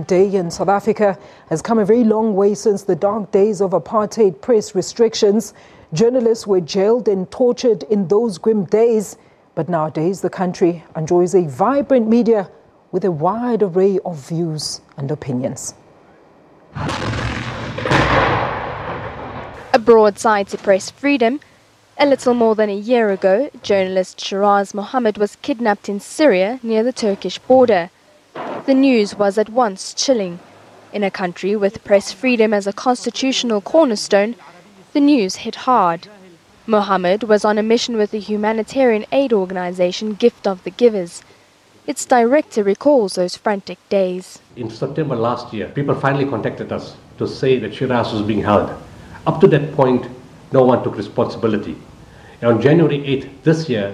Day in South Africa has come a very long way since the dark days of apartheid press restrictions. Journalists were jailed and tortured in those grim days. But nowadays, the country enjoys a vibrant media with a wide array of views and opinions. A broadside to press freedom. A little more than a year ago, journalist Shiraz Mohammed was kidnapped in Syria near the Turkish border. The news was at once chilling. In a country with press freedom as a constitutional cornerstone, the news hit hard. Mohammed was on a mission with the humanitarian aid organization Gift of the Givers. Its director recalls those frantic days. In September last year, people finally contacted us to say that Shiraz was being held. Up to that point, no one took responsibility. And on January 8th this year,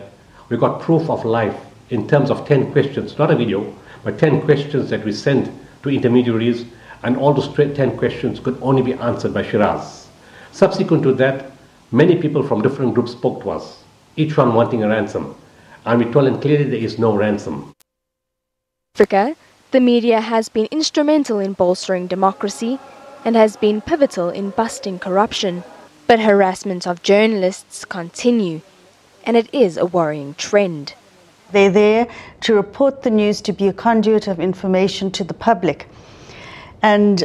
we got proof of life in terms of 10 questions, not a video, but 10 questions that we sent to intermediaries, and all those 10 questions could only be answered by Shiraz. Subsequent to that, many people from different groups spoke to us, each one wanting a ransom, and we told them clearly there is no ransom. Africa, the media has been instrumental in bolstering democracy and has been pivotal in busting corruption. But harassment of journalists continue, and it is a worrying trend. They're there to report the news, to be a conduit of information to the public. And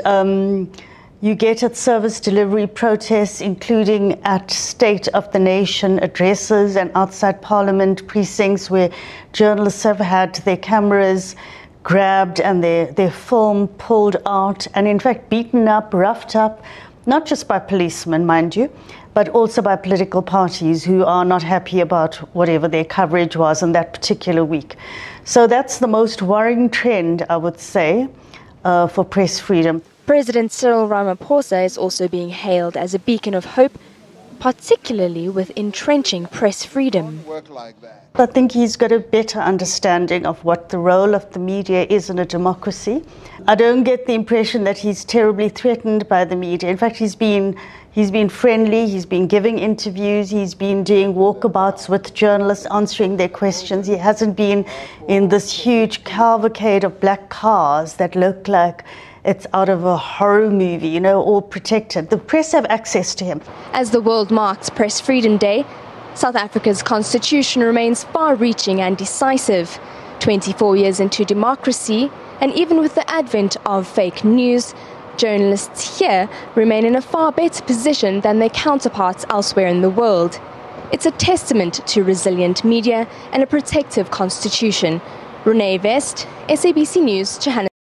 you get at service delivery protests, including at State of the Nation addresses and outside Parliament precincts, where journalists have had their cameras grabbed and their film pulled out, and in fact beaten up, roughed up, not just by policemen, mind you, but also by political parties who are not happy about whatever their coverage was in that particular week. So that's the most worrying trend, I would say, for press freedom. President Cyril Ramaphosa is also being hailed as a beacon of hope, particularly with entrenching press freedom. I think he's got a better understanding of what the role of the media is in a democracy. I don't get the impression that he's terribly threatened by the media. In fact, he's been friendly, he's been giving interviews, he's been doing walkabouts with journalists, answering their questions. He hasn't been in this huge cavalcade of black cars that look like it's out of a horror movie, you know, all protected. The press have access to him. As the world marks Press Freedom Day, South Africa's constitution remains far-reaching and decisive. 24 years into democracy, and even with the advent of fake news, journalists here remain in a far better position than their counterparts elsewhere in the world. It's a testament to resilient media and a protective constitution. Renee Vest, SABC News, Johannesburg.